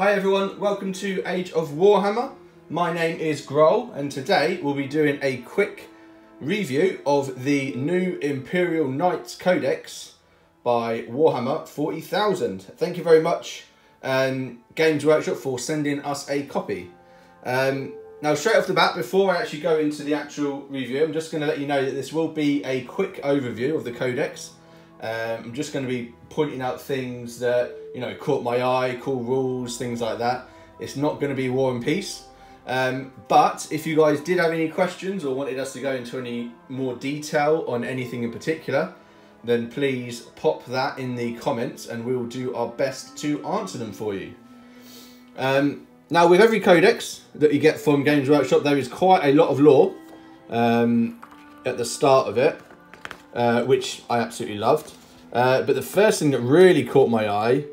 Hi everyone, welcome to Age of Warhammer. My name is Ghroll and today we'll be doing a quick review of the new Imperial Knight Codex by Warhammer 40,000. Thank you very much Games Workshop for sending us a copy. Now straight off the bat, before I actually go into the actual review, I'm just going to let you know that this will be a quick overview of the Codex. I'm just going to be pointing out things that, you know, caught my eye, cool rules, things like that. It's not going to be War and Peace. But if you guys did have any questions or wanted us to go into any more detail on anything in particular, then please pop that in the comments and we'll do our best to answer them for you. Now, with every codex that you get from Games Workshop, there is quite a lot of lore at the start of it, which I absolutely loved. But the first thing that really caught my eye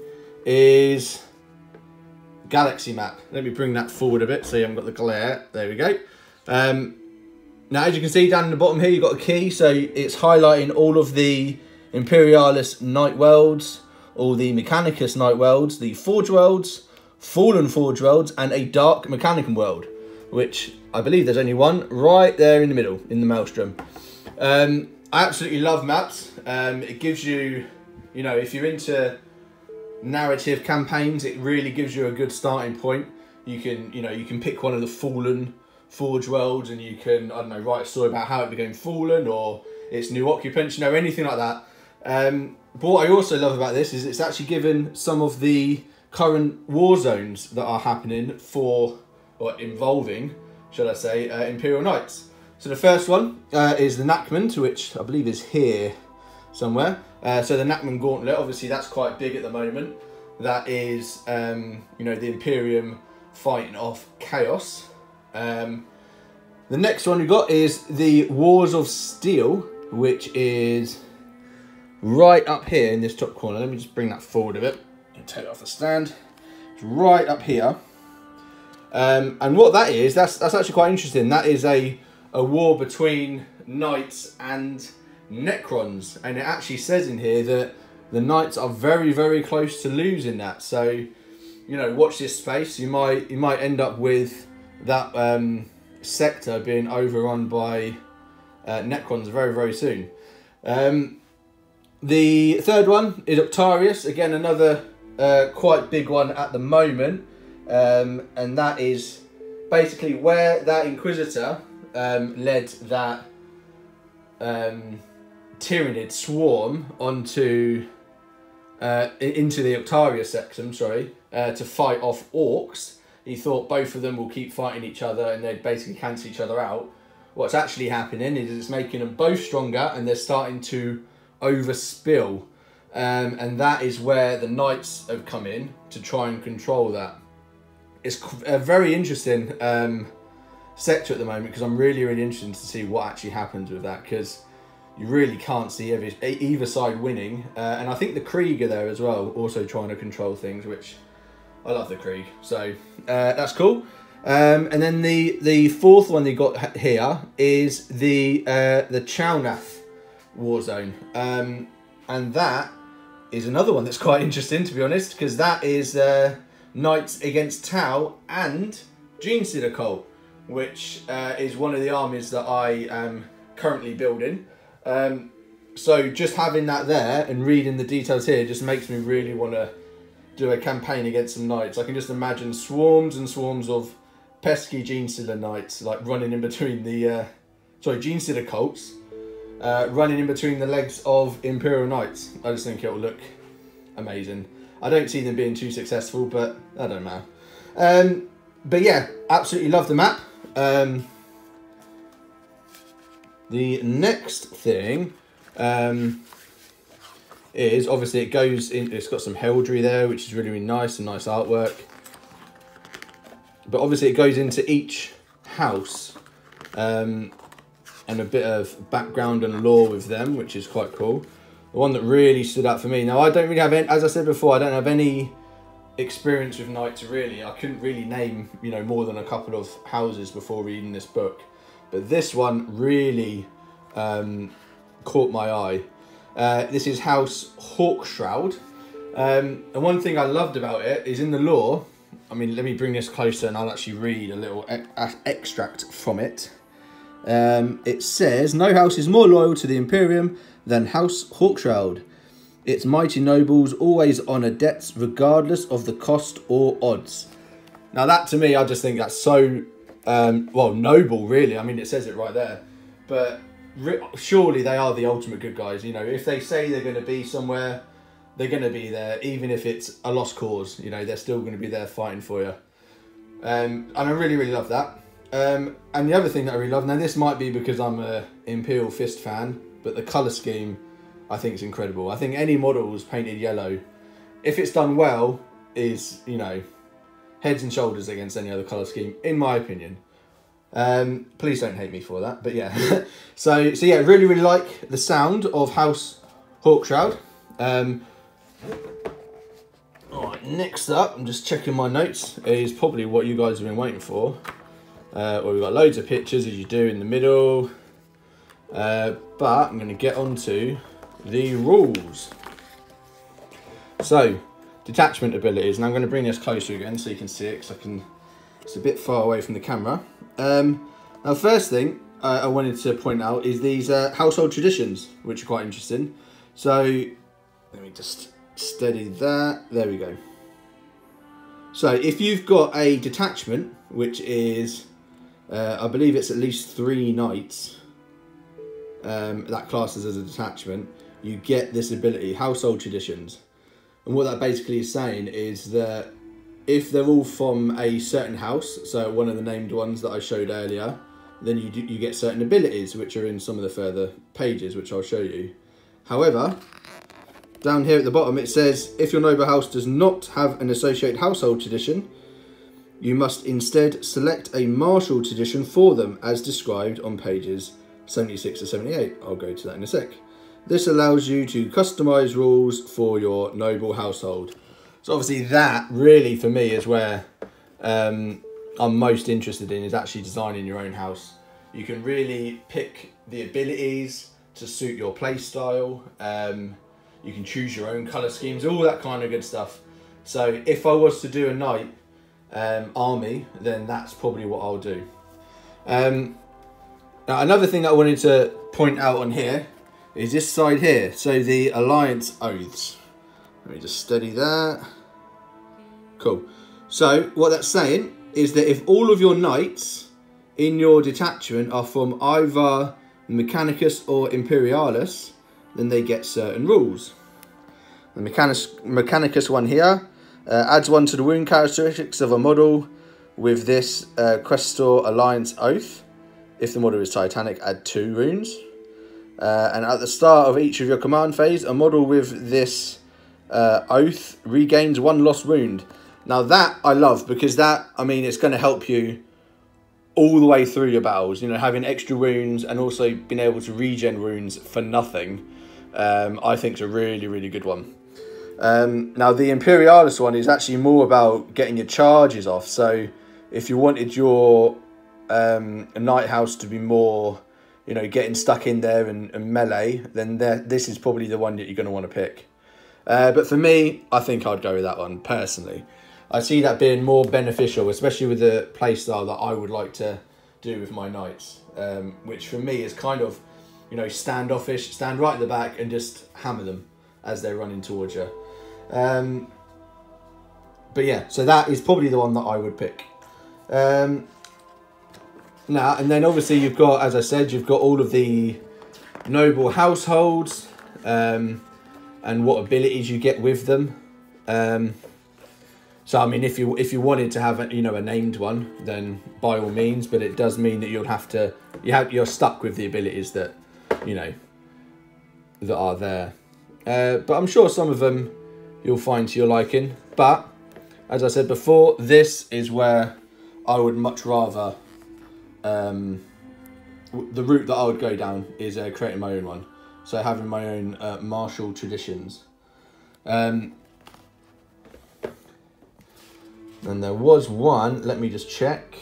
is galaxy map. Let me bring that forward a bit so you haven't got the glare. There we go. Now, as you can see down in the bottom here, you've got a key. So it's highlighting all of the Imperialis Night Worlds, all the Mechanicus Night Worlds, the Forge Worlds, Fallen Forge Worlds, and a Dark Mechanicum World, which I believe there's only one right there in the middle, in the Maelstrom. I absolutely love maps. It gives you, you know, if you're into narrative campaigns, it really gives you a good starting point. You can, you know, you can pick one of the Fallen Forge Worlds and you can, I don't know, write a story about how it became Fallen or its new occupants, you know, anything like that. But what I also love about this is it's actually given some of the current war zones that are happening for, or involving, should I say, Imperial Knights. So the first one is the Nachman, which I believe is here somewhere. So the Nachman Gauntlet, obviously that's quite big at the moment. That is, you know, the Imperium fighting off Chaos. The next one we've got is the Wars of Steel, which is right up here in this top corner. Let me just bring that forward a bit and take it off the stand. It's right up here. And what that is, that's actually quite interesting. That is a war between Knights and Necrons, and it actually says in here that the Knights are very, very close to losing that. So, you know, watch this space. You might end up with that sector being overrun by Necrons very, very soon. The third one is Octarius, again another quite big one at the moment, and that is basically where that Inquisitor led that Tyranid swarm onto into the Octarius section, sorry, to fight off Orcs. He thought both of them will keep fighting each other and they'd basically cancel each other out. What's actually happening is it's making them both stronger and they're starting to overspill. And that is where the Knights have come in to try and control that. It's a very interesting sector at the moment because I'm really, really interested to see what actually happens with that, because you really can't see either side winning. And I think the Krieg are there as well, also trying to control things, which I love the Krieg. So that's cool. And then the fourth one they got here is the Chalnath Warzone. And that is another one that's quite interesting, to be honest, because that is Knights against Tau and Genestealer Cult, which is one of the armies that I am currently building. So just having that there and reading the details here just makes me really want to do a campaign against some Knights. I can just imagine swarms and swarms of pesky Genestealer Knights, like running in between the Genestealer Cults, running in between the legs of Imperial Knights. I just think it'll look amazing. I don't see them being too successful, but I don't know. But yeah, absolutely love the map. The next thing is obviously it goes in. It's got some heraldry there, which is really, really nice and nice artwork. But obviously it goes into each house and a bit of background and lore with them, which is quite cool. The one that really stood out for me. Now, I don't really have any, as I said before, I don't have any experience with Knights really. I couldn't really name, you know, more than a couple of houses before reading this book. But this one really caught my eye. This is House Hawk Shroud. And one thing I loved about it is in the lore, I mean, let me bring this closer and I'll actually read a little extract from it. It says, no house is more loyal to the Imperium than House Hawkshroud. Its mighty nobles always honour debts regardless of the cost or odds. Now that to me, I just think that's so, well, noble really. I mean, it says it right there. But surely they are the ultimate good guys. You know, if they say they're going to be somewhere, they're going to be there. Even if it's a lost cause, you know, they're still going to be there fighting for you. And I really, really love that. And the other thing that I really love, now this might be because I'm a Imperial Fist fan, but the colour scheme I think is incredible. I think any models painted yellow, if it's done well, is, you know, heads and shoulders against any other colour scheme, in my opinion. Please don't hate me for that, but yeah. so yeah, really, really like the sound of House Hawkshroud. Alright, next up, I'm just checking my notes, is probably what you guys have been waiting for. Well, we've got loads of pictures, as you do, in the middle. But I'm going to get on to the rules. So, detachment abilities, and I'm going to bring this closer again so you can see it, because it's a bit far away from the camera. Now, first thing I wanted to point out is these household traditions, which are quite interesting. So, let me just steady that. There we go. So, if you've got a detachment, which is, I believe it's at least 3 knights, that classes as a detachment, you get this ability, household traditions. And what that basically is saying is that if they're all from a certain house, so one of the named ones that I showed earlier, then you get certain abilities, which are in some of the further pages, which I'll show you. However, down here at the bottom it says, if your noble house does not have an associated household tradition, you must instead select a martial tradition for them, as described on pages 76 to 78. I'll go to that in a sec. This allows you to customize rules for your noble household. So obviously that really for me is where I'm most interested in, is actually designing your own house. You can really pick the abilities to suit your play style. You can choose your own colour schemes, all that kind of good stuff. So if I was to do a knight army, then that's probably what I'll do. Now another thing that I wanted to point out on here is this side here. So the Alliance Oaths. Let me just steady that. Cool. So what that's saying is that if all of your knights in your detachment are from either Mechanicus or Imperialis, then they get certain rules. The Mechanicus one here adds 1 to the wound characteristics of a model with this Questor Alliance Oath. If the model is Titanic, add 2 runes. And at the start of each of your command phase, a model with this oath regains 1 lost wound. Now that I love, because that, I mean, it's going to help you all the way through your battles. You know, having extra wounds and also being able to regen wounds for nothing, I think is a really, really good one. Now the Imperialis one is actually more about getting your charges off. So if you wanted your Knight House to be more, you know, getting stuck in there and melee, then this is probably the one that you're going to want to pick. But for me, I think I'd go with that one, personally. I see that being more beneficial, especially with the playstyle that I would like to do with my knights, which for me is kind of, you know, standoffish, stand right at the back and just hammer them as they're running towards you. But yeah, so that is probably the one that I would pick. Now, and then obviously you've got, as I said, you've got all of the noble households, and what abilities you get with them. So I mean, if you wanted to have a named one, then by all means, but it does mean that you're stuck with the abilities that, you know, that are there. But I'm sure some of them you'll find to your liking. But as I said before, this is where I would much rather, the route that I would go down is creating my own one. So having my own martial traditions. And there was one, let me just check.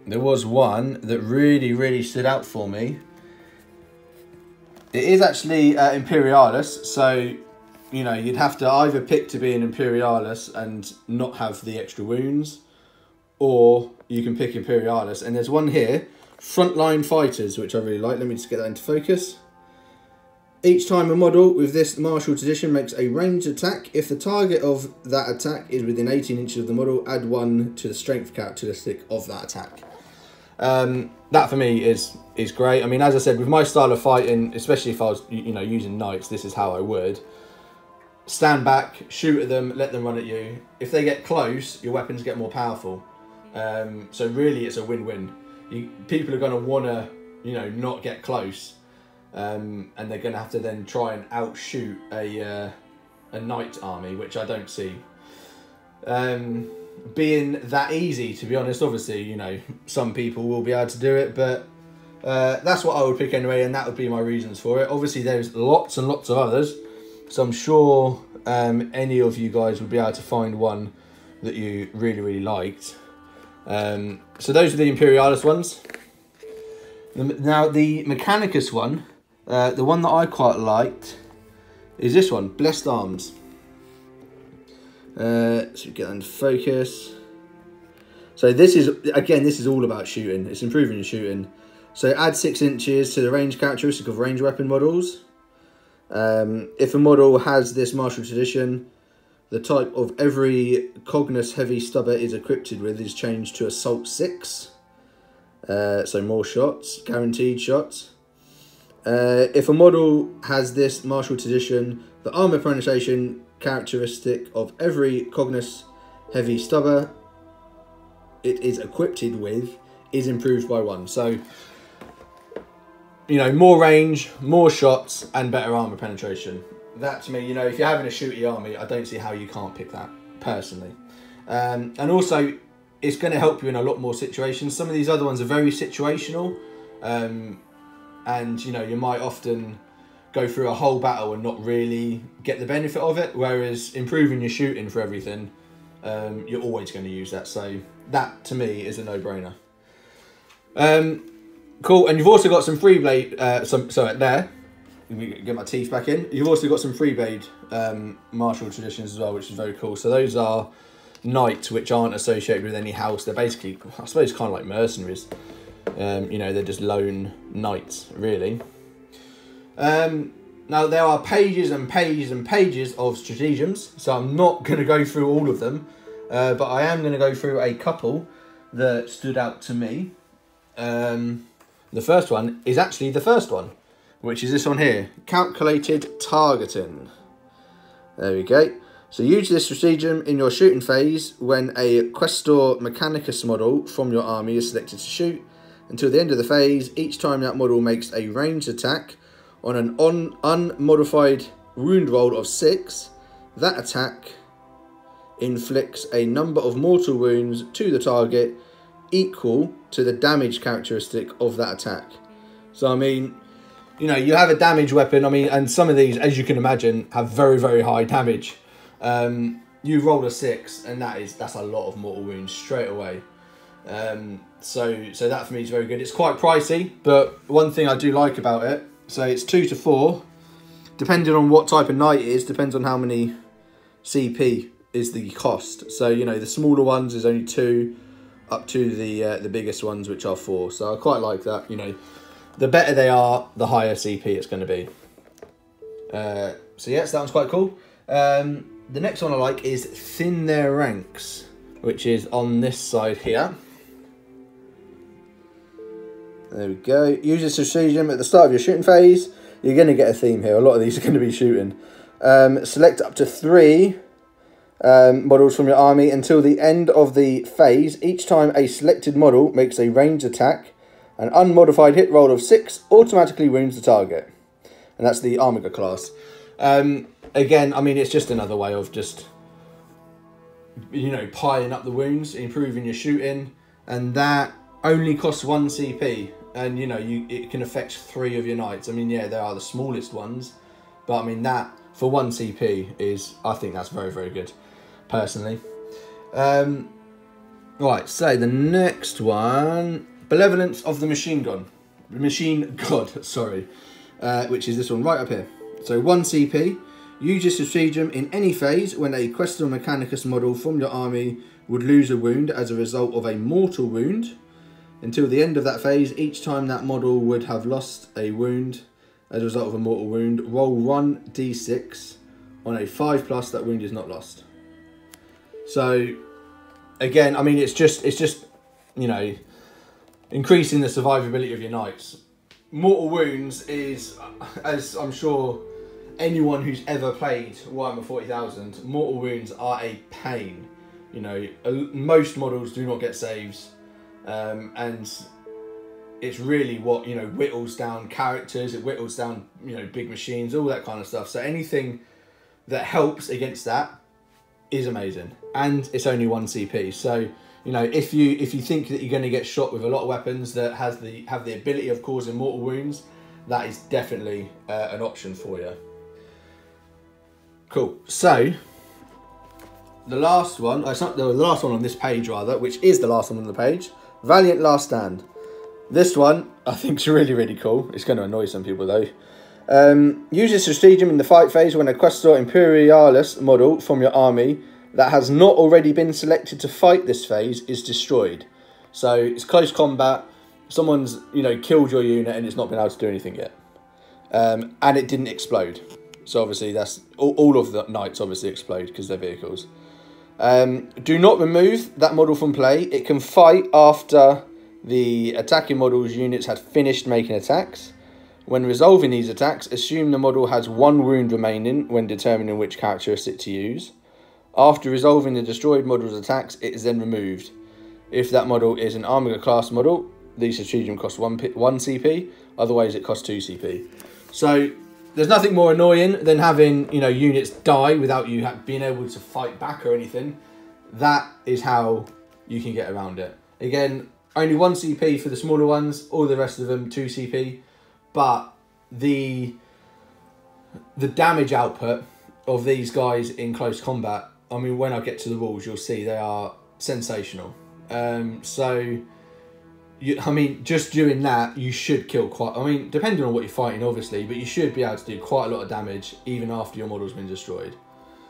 There was one that really, really stood out for me. It is actually Imperialis, so you know, you'd have to either pick to be an Imperialis and not have the extra wounds, or you can pick Imperialis. And there's one here, Frontline Fighters, which I really like. Let me just get that into focus. Each time a model with this martial tradition makes a ranged attack, if the target of that attack is within 18 inches of the model, add 1 to the strength characteristic of that attack. That for me is great. I mean, as I said, with my style of fighting, especially if I was, you know, using knights, this is how I would. Stand back, shoot at them, let them run at you. If they get close, your weapons get more powerful. So really it's a win-win. People are going to want to, you know, not get close. And they're going to have to then try and outshoot a knight army, which I don't see being that easy, to be honest. Obviously, you know, some people will be able to do it, but that's what I would pick anyway, and that would be my reasons for it. Obviously, there's lots and lots of others, so I'm sure any of you guys would be able to find one that you really, really liked. So those are the Imperialis ones. Now, the Mechanicus one, the one that I quite liked, is this one, Blessed Arms. So we get that into focus. So this is, again, this is all about shooting. It's improving your shooting. So add 6 inches to the range characteristic of range weapon models. If a model has this martial tradition, the type of every Cognos heavy stubber is equipped with is changed to Assault 6. So more shots, guaranteed shots. If a model has this martial tradition, the armor penetration characteristic of every Cognos heavy stubber it is equipped with is improved by 1. So, you know, more range, more shots, and better armor penetration. That, to me, you know, if you're having a shooty army, I don't see how you can't pick that, personally. And also, it's going to help you in a lot more situations. Some of these other ones are very situational. And, you know, you might often go through a whole battle and not really get the benefit of it. Whereas improving your shooting for everything, you're always going to use that. So that, to me, is a no-brainer. Cool. And you've also got some free blade, sorry, there. Let me get my teeth back in. You've also got some free blade martial traditions as well, which is very cool. So those are knights which aren't associated with any house. They're basically, I suppose, kind of like mercenaries. You know, they're just lone knights, really. Now, there are pages and pages and pages of stratagems, so I'm not going to go through all of them, but I am going to go through a couple that stood out to me. The first one is actually the first one, which is this one here, Calculated Targeting. There we go. So use this stratagem in your shooting phase when a Questor Mechanicus model from your army is selected to shoot. Until the end of the phase, each time that model makes a ranged attack on an unmodified wound roll of 6, that attack inflicts a number of mortal wounds to the target equal to the damage characteristic of that attack. So, I mean, you know, you have a damage weapon, I mean, and some of these, as you can imagine, have very, very high damage. You roll a 6, and that's a lot of mortal wounds straight away. So that for me is very good. It's quite pricey, but one thing I do like about it, so it's 2 to 4, depending on what type of knight it is, depends on how many CP is the cost. So, you know, the smaller ones is only 2, up to the biggest ones, which are 4. So I quite like that. You know, the better they are, the higher CP it's going to be. So yes, that one's quite cool. The next one I like is Thin Their Ranks, which is on this side here. There we go. Use this stratagem at the start of your shooting phase. You're going to get a theme here. A lot of these are going to be shooting. Select up to 3 models from your army until the end of the phase. Each time a selected model makes a ranged attack, an unmodified hit roll of 6 automatically wounds the target. And that's the Armiger class. Again, I mean, it's just another way of just, you know, piling up the wounds, improving your shooting. And that only costs 1 CP. And, you know, it can affect 3 of your knights. I mean, yeah, they are the smallest ones. But, I mean, that, for 1 CP, is, I think that's very, very good, personally. Right, so the next one, Benevolence of the Machine God, sorry. Which is this one right up here. So 1 CP. Use this stratagem in any phase when a Questor Mechanicus model from your army would lose a wound as a result of a mortal wound. Until the end of that phase, each time that model would have lost a wound as a result of a mortal wound, roll 1d6. On a 5+, that wound is not lost. So, again, I mean, it's just you know, increasing the survivability of your knights. Mortal wounds is, as I'm sure anyone who's ever played Warhammer 40,000, mortal wounds are a pain. You know, most models do not get saves, and it's really what, you know, whittles down characters, it whittles down, you know, big machines, all that kind of stuff. So anything that helps against that is amazing, and it's only 1 CP. So, you know, if you think that you're going to get shot with a lot of weapons that have the ability of causing mortal wounds, that is definitely an option for you. Cool. So the last one, it's not the last one on this page rather, which is the last one on the page, Valiant Last Stand. This one I think is really, really cool. It's going to annoy some people though. Use this stratagem in the fight phase when a Questor Imperialis model from your army that has not already been selected to fight this phase is destroyed. So it's close combat, someone's, you know, killed your unit and it's not been able to do anything yet. And it didn't explode. So obviously that's all of the knights obviously explode because they're vehicles. Do not remove that model from play. It can fight after the attacking model's units had finished making attacks. When resolving these attacks, assume the model has 1 wound remaining when determining which characteristic to use. After resolving the destroyed model's attacks, it is then removed. If that model is an Armiger class model, the stratagem costs 1 CP, otherwise it costs 2 CP. So there's nothing more annoying than having, you know, units die without you being able to fight back or anything. That is how you can get around it. Again, only 1 CP for the smaller ones, all the rest of them 2 CP. But the damage output of these guys in close combat, I mean, when I get to the rules, you'll see they are sensational. So, I mean, just doing that, you should kill quite, I mean, depending on what you're fighting, obviously, but you should be able to do quite a lot of damage even after your model's been destroyed.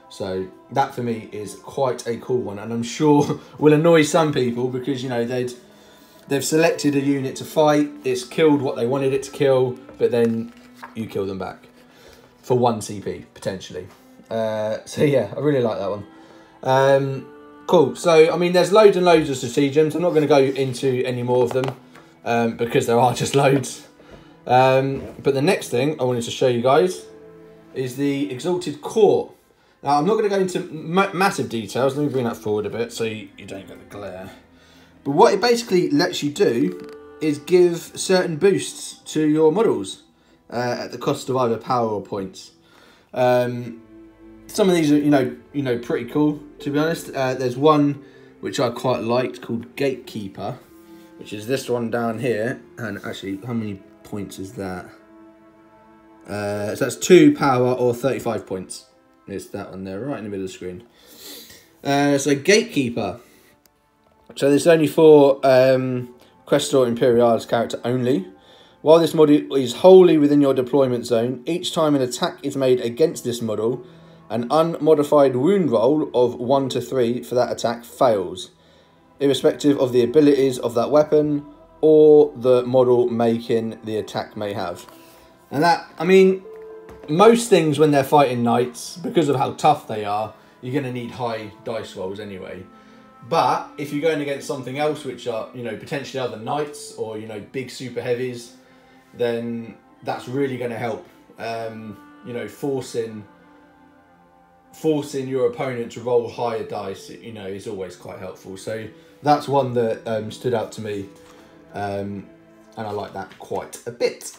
So that for me is quite a cool one, and I'm sure will annoy some people because, you know, they've selected a unit to fight, it's killed what they wanted it to kill, but then you kill them back for 1 CP, potentially. So yeah, I really like that one. Cool, so I mean there's loads and loads of stratagems. I'm not going to go into any more of them because there are just loads. But the next thing I wanted to show you guys is the Exalted Core. Now I'm not going to go into massive details, let me bring that forward a bit so you don't get the glare. But what it basically lets you do is give certain boosts to your models at the cost of either power or points. Some of these are, you know, pretty cool, to be honest. There's one which I quite liked called Gatekeeper, which is this one down here. And actually, how many points is that? So that's 2 power or 35 points. It's that one there, right in the middle of the screen. So Gatekeeper. So this is only for Questor Imperialis character only. While this model is wholly within your deployment zone, each time an attack is made against this model, an unmodified wound roll of 1 to 3 for that attack fails, irrespective of the abilities of that weapon or the model making the attack may have. And that, I mean, most things when they're fighting knights, because of how tough they are, you're going to need high dice rolls anyway. But if you're going against something else, which are, you know, potentially other knights or, you know, big super heavies, then that's really going to help. You know, forcing your opponent to roll higher dice, you know, is always quite helpful. So that's one that stood out to me, and I like that quite a bit.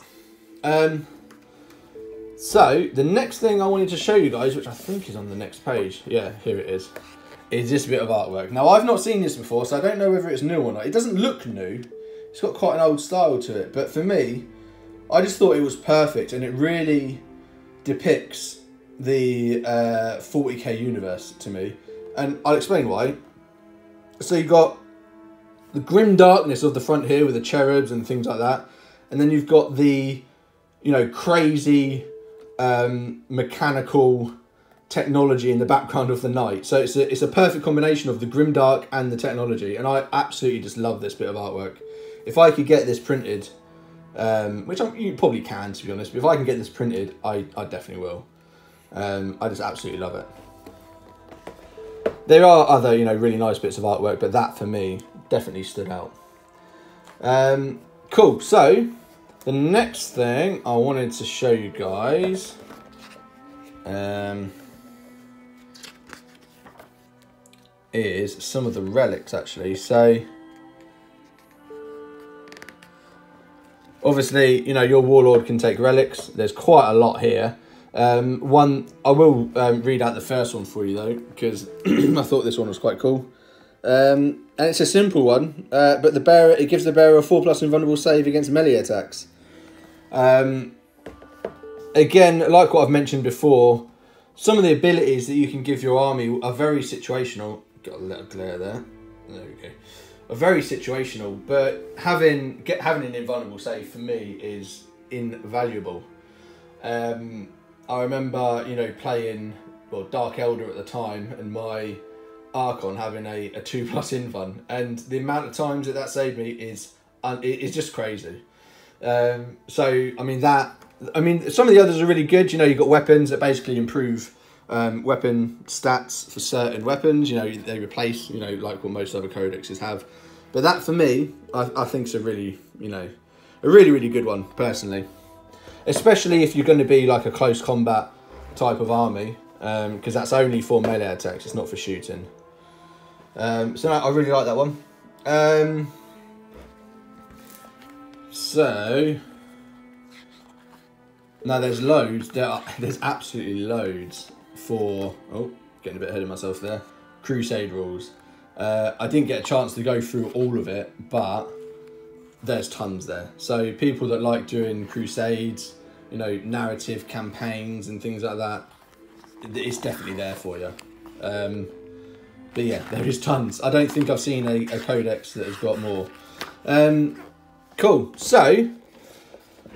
So the next thing I wanted to show you guys, which I think is on the next page, yeah, here it is this bit of artwork. Now I've not seen this before, so I don't know whether it's new or not. It doesn't look new, it's got quite an old style to it, but for me, I just thought it was perfect, and it really depicts the 40k universe to me, and I'll explain why. So you've got the grim darkness of the front here with the cherubs and things like that, and then you've got the, you know, crazy mechanical technology in the background of the knight. So it's a perfect combination of the grimdark and the technology, and I absolutely just love this bit of artwork. If I could get this printed, which you probably can, to be honest, but if I can get this printed, I definitely will. I just absolutely love it. There are other, you know, really nice bits of artwork, but that for me definitely stood out. Cool. So the next thing I wanted to show you guys is some of the relics, actually. So obviously, you know, your warlord can take relics. There's quite a lot here. One, I will read out the first one for you though, because I thought this one was quite cool. And it's a simple one, but it gives the bearer a 4+ invulnerable save against melee attacks. Again, like what I've mentioned before, some of the abilities that you can give your army are very situational. Got a little glare there. There we go. Are very situational, but having an invulnerable save for me is invaluable. I remember, you know, playing, well, Dark Elder at the time, and my Archon having a 2+ invuln, and the amount of times that saved me is just crazy. So I mean some of the others are really good. You know, you've got weapons that basically improve weapon stats for certain weapons. You know, they replace, you know, like what most other codexes have. But that for me, I think is a really, you know, a really good one personally. Especially if you're going to be like a close combat type of army, because that's only for melee attacks, it's not for shooting. So I really like that one. So now there's loads. There's absolutely loads for. Oh, getting a bit ahead of myself there. Crusade rules. I didn't get a chance to go through all of it, but there's tons there. So people that like doing crusades, you know, narrative campaigns and things like that, it's definitely there for you. But yeah, there is tons. I don't think I've seen a codex that has got more. Cool. So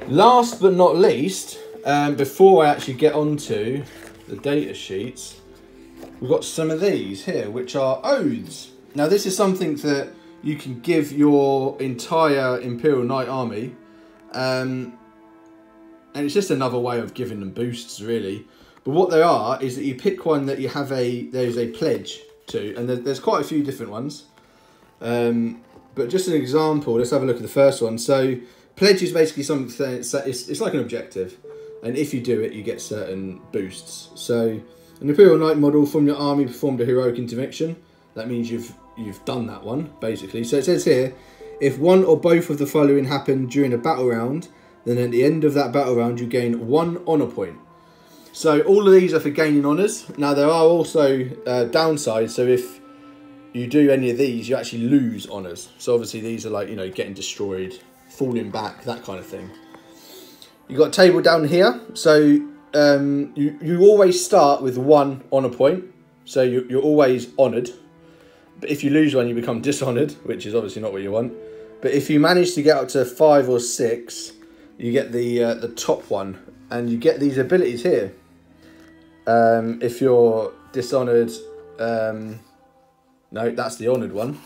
last but not least, before I actually get onto the data sheets, we've got some of these here, which are Odes. Now this is something that you can give your entire Imperial Knight army, and it's just another way of giving them boosts, really. But what they are is that you pick one that you have there's a pledge to, and there's quite a few different ones. But just an example, let's have a look at the first one. So pledge is basically something, it's like an objective, and if you do it, you get certain boosts. So an Imperial Knight model from your army performed a heroic intervention. That means you've done that one, basically. So it says here, if one or both of the following happen during a battle round, then at the end of that battle round, you gain 1 honour point. So all of these are for gaining honours. Now there are also downsides. So if you do any of these, you actually lose honours. So obviously these are like, you know, getting destroyed, falling back, that kind of thing. You've got a table down here. So you always start with 1 honour point. So you're always honoured. But if you lose one, you become dishonoured, which is obviously not what you want. But if you manage to get up to 5 or 6, you get the top one, and you get these abilities here. If you're dishonoured, no, that's the honoured one,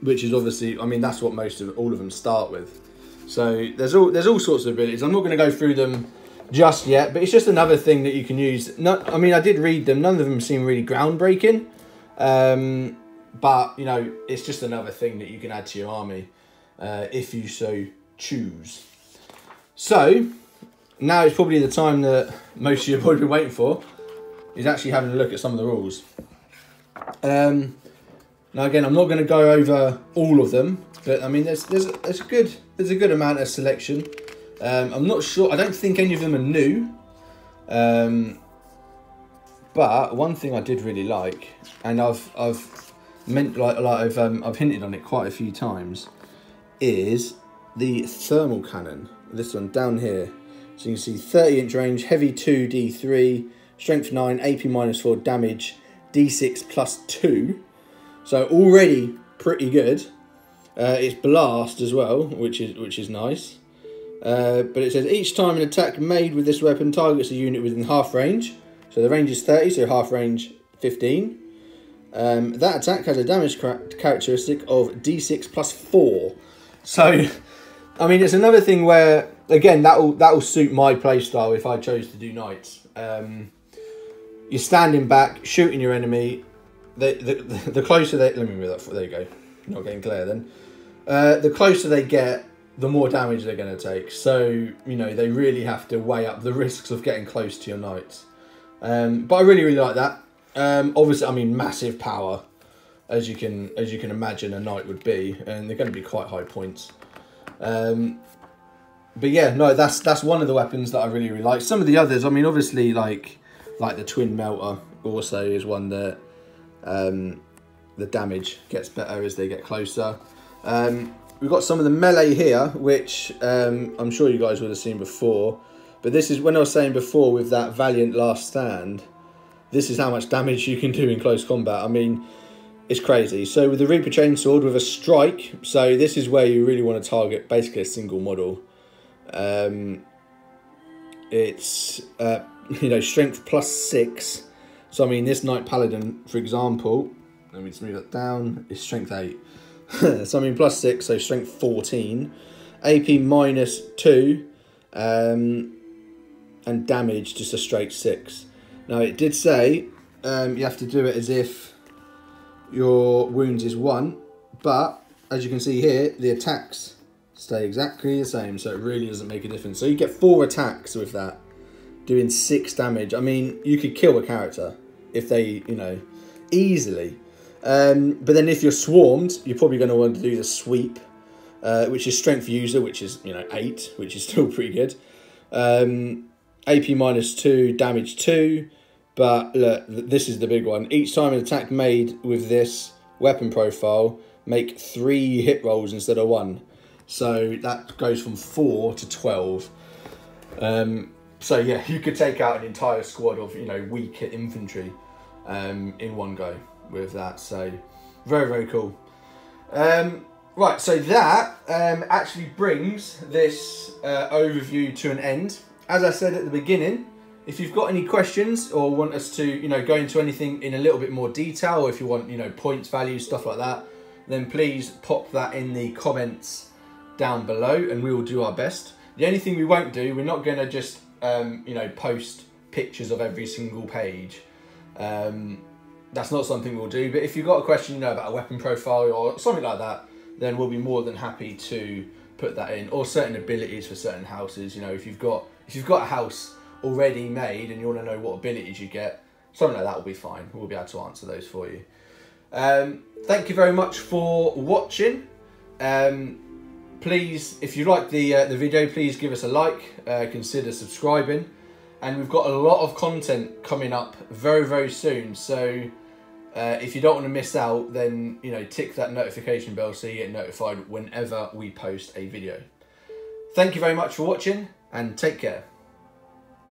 which is obviously, I mean, that's what all of them start with. So there's all sorts of abilities. I'm not going to go through them just yet, but it's just another thing that you can use. I mean, I did read them. None of them seem really groundbreaking, but you know, it's just another thing that you can add to your army if you so choose. So now is probably the time that most of you have probably been waiting for, is actually having a look at some of the rules. Now again, I'm not going to go over all of them, but I mean, there's a good amount of selection. I'm not sure. I don't think any of them are new. But one thing I did really like, and I've hinted on it quite a few times, is the thermal cannon. This one down here. So you can see 30-inch range, heavy 2, D3, strength 9, AP -4, damage, D6 +2. So already pretty good. It's blast as well, which is nice. But it says each time an attack made with this weapon targets a unit within half range. So the range is 30, so half range 15. That attack has a damage characteristic of D6 plus 4. So, I mean, it's another thing where, again, that'll suit my playstyle if I chose to do knights. You're standing back, shooting your enemy. The closer they... Let me move that. There you go. Not getting clear then. The closer they get, the more damage they're going to take. So, you know, they really have to weigh up the risks of getting close to your knights. But I really, really like that. Obviously, I mean, massive power, as you can imagine a knight would be, and they're going to be quite high points. But yeah, no, that's one of the weapons that I really, really like. Some of the others, I mean, obviously, like the Twin Melter also is one that the damage gets better as they get closer. We've got some of the melee here, which I'm sure you guys would have seen before. But this is when I was saying before with that Valiant Last Stand. This is how much damage you can do in close combat. I mean, it's crazy. So with the Reaper Chainsword with a strike, so this is where you really want to target basically a single model. It's you know, strength plus 6. So I mean, this Knight Paladin, for example, let me just move that down. It's strength 8. So I mean, plus 6, so strength 14, AP minus 2, and damage just a straight 6. Now, it did say you have to do it as if your wounds is 1, but as you can see here, the attacks stay exactly the same, so it really doesn't make a difference. So you get 4 attacks with that, doing 6 damage. I mean, you could kill a character if they, you know, easily. But then if you're swarmed, you're probably going to want to do the sweep, which is strength user, which is, you know, 8, which is still pretty good. AP minus 2, damage 2. But look, this is the big one. Each time an attack made with this weapon profile, make 3 hit rolls instead of 1. So that goes from 4 to 12. So yeah, you could take out an entire squad of, you know, weak hit infantry in one go with that. So very, very cool. Right, so that actually brings this overview to an end. As I said at the beginning, if you've got any questions or want us to, you know, go into anything in a little bit more detail, or if you want, you know, points, values, stuff like that, then please pop that in the comments down below and we will do our best. The only thing we won't do, we're not going to just, you know, post pictures of every single page. That's not something we'll do. But if you've got a question, you know, about a weapon profile or something like that, then we'll be more than happy to put that in, or certain abilities for certain houses. You know, if you've got a house already made and you want to know what abilities you get, something like that will be fine. We'll be able to answer those for you. Thank you very much for watching. Please, if you like the video, please give us a like, consider subscribing, and we've got a lot of content coming up very, very soon. So if you don't want to miss out, then, you know, tick that notification bell so you get notified whenever we post a video. Thank you very much for watching, and take care.